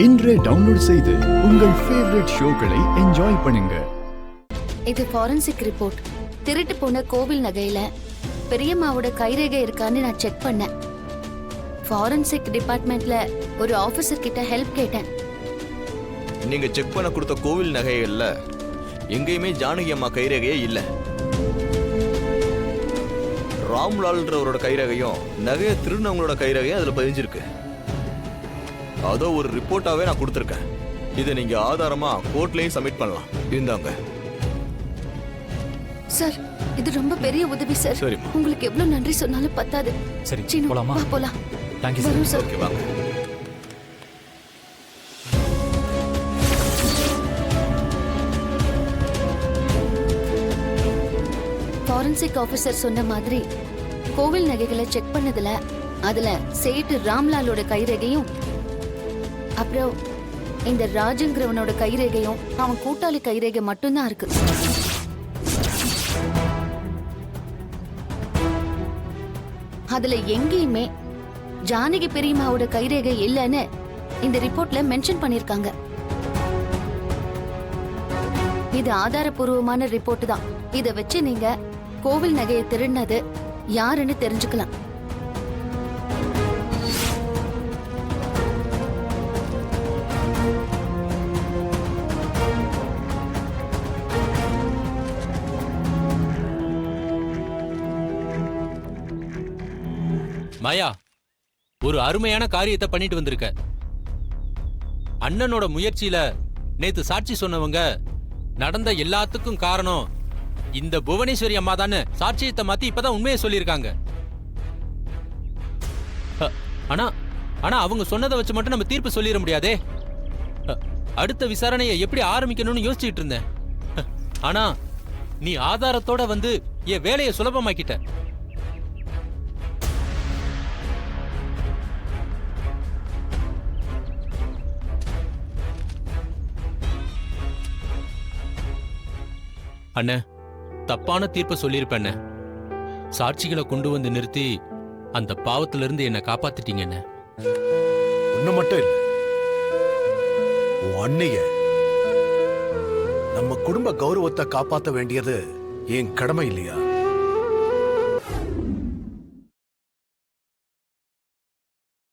இன்றே டவுன்லோட் செய்து உங்கள் ஃபேவரட் ஷோக்களை என்ஜாய் பண்ணுங்க. இது ஃபாரன்சிக் ரிப்போர்ட். திருட்டு போன கோவில் நகையில பெரியம்மாவோட கைரேகை இருக்கான்னு நான் செக் பண்ணேன். ஃபாரன்சிக் டிபார்ட்மெண்ட்ல ஒரு ஆபீசர் கிட்ட ஹெல்ப் கேட்டேன். நீங்க செக் பண்ண கொடுத்த கோவில் நகைகள்ல எங்கேயுமே ஜானகி அம்மா கைரேகையே இல்ல. ராம்லால்ன்றவரோட கைரேகையும் நகைய திருநவங்களோட கைரேகையும் அதுல பதிஞ்சிருக்கு. அதோ ஒரு ரிப்போர்ட்டாவே நான் கொடுத்துருக்கேன். இதை நீங்க ஆதாரமா கோர்ட்லயும் சப்மிட் பண்ணலாம். இருந்தாங்க சார், இது ரொம்ப பெரிய உதவி சார். சரி, உங்களுக்கு எவ்வளவு நன்றி சொன்னாலும் பத்தாது. சரி, சீனு, போலாமா? வா போலாம். தேங்க்யூ வரும் சார். ஓகே, வாங்க. ஃபாரன்சிக் ஆபீசர் சொன்ன மாதிரி கோவில் நகைகளை செக் பண்ணதுல அதுல சேட்டு ராம்லாலோட கைரேகையும் அப்புறம் இந்த ராஜுங்கிறவனோட கைரேகையும் அவன் கூட்டாளி கைரேகை மட்டும்தான் இருக்கு. அதுல எங்கேயுமே ஜானகி பெரியம்மாவோட கைரேகை இல்லைன்னு இந்த ரிப்போர்ட்ல மென்ஷன் பண்ணிருக்காங்க. இது ஆதாரபூர்வமான ரிப்போர்ட் தான். இத வச்சு நீங்க கோவில் நகையை திருடினது யாருன்னு தெரிஞ்சுக்கலாம். மாயா, ஒரு அருமையான காரியத்தை பண்ணிட்டு வந்திருக்க. அண்ணனோட முயற்சியில நேத்து சாட்சி சொன்னவங்க நடந்த எல்லாத்துக்கும் காரணம் இந்த புவனேஸ்வரி அம்மா தானே சாட்சியத்தை மாத்தி இப்பதான் உண்மையை சொல்லியிருக்காங்க. ஆனா ஆனா அவங்க சொன்னதை வச்சு மட்டும் நம்ம தீர்ப்பு சொல்லிட முடியாதே. அடுத்த விசாரணையை எப்படி ஆரம்பிக்கணும்னு யோசிச்சுட்டு இருந்தேன். ஆனா நீ ஆதாரத்தோட வந்து என் வேலையை சுலபமாக்கிட்ட. அண்ணே, தப்பான தீர்ப்பை சொல்லியிருப்பேன். சாட்சிகளை கொண்டு வந்து நிறுத்தி அந்த பாவத்துல இருந்து என்னை காப்பாத்திட்டீங்க. ஒண்ணு மட்டும் இல்ல, உன் அண்ணைய நம்ம குடும்ப கௌரவத்தை காப்பாத்த வேண்டியது என் கடமை இல்லையா?